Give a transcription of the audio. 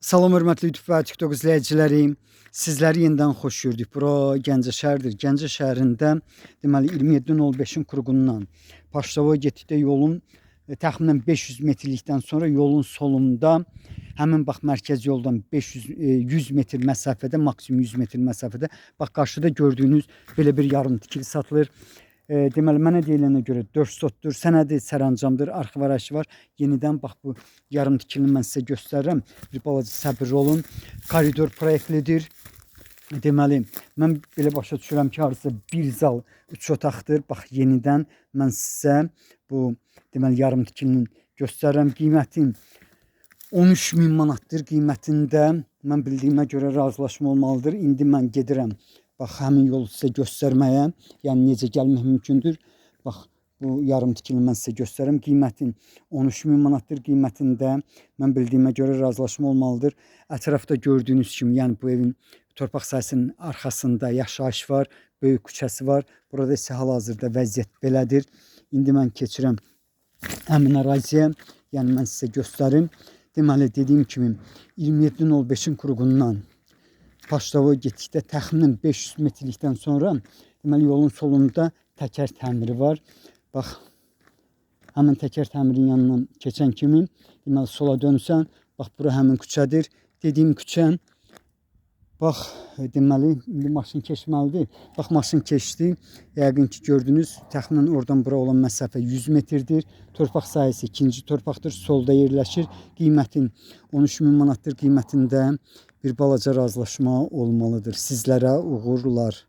Salam hörmətli YouTube və TikTok izləyiciləri. Sizləri yenidən xoş gördük. Bura Gəncə şəhəridir. Gəncə şəhərində deməli 27.05-in qurğundan Paşdava getdikdə yolun təxminən 500 metrlikdən sonra yolun solunda həmin bax mərkəz yoldan 100 metr məsafədə, maksimum 100 metr məsafədə bax qarşıda gördüyünüz belə bir yarım tikili satılır. Deməli mənə deyilənə görə 4 sotdur, sənədi sərəncamdır, arxiv arayışı var. Yenidən bax bu yarım tikilini mən sizə göstərirəm. Bir balaca səbirli olun. Koridor proyektlidir. Deməli mən belə başa düşürəm ki, hardasa bir zal 3 otaqdır. Bax yenidən mən sizə bu deməli yarım tikilinin göstərirəm. Qiyməti 13.000 manatdır. Qiymətində mən bildiyimə görə razılaşma olmalıdır. İndi mən gedirəm. Bax həmin yolu sizə göstərməyə, yəni necə gəlmək mümkündür. Bax bu yarım tikilini mən sizə göstərirəm. Qiymətin 13.000 manatdır. Qiymətində mən bildiyimə görə razılaşma olmalıdır. Ətrafda gördüyünüz kimi, yəni bu evin torpaq sahəsinin arxasında yaşayış var, böyük küçəsi var. Burada isə hal-hazırda vəziyyət belədir. İndi mən keçirəm həmin əraziyə, yəni mən sizə göstərim. Deməli dediyim kimi 27.05-in qurğundan Paşdava getdikdə təxminən 500 metrlikdən sonra deməli yolun solunda təkər təmiri var. Bax həmin təkər təmirin yanından keçən kimi deməli sola dönsən, bax bura həmin küçədir. Dediyim küçə bax deməli indi maşın keçməlidir. Bax maşın keçdi. Yəqin ki gördünüz, təxminən oradan bura olan məsafə 100 metrdir. Torpaq sahəsi ikinci torpaqdır, solda yerləşir. Qiymətin 13.000 manatdır. Qiymətində bir balaca razılaşma olmalıdır. Sizlərə uğurlar.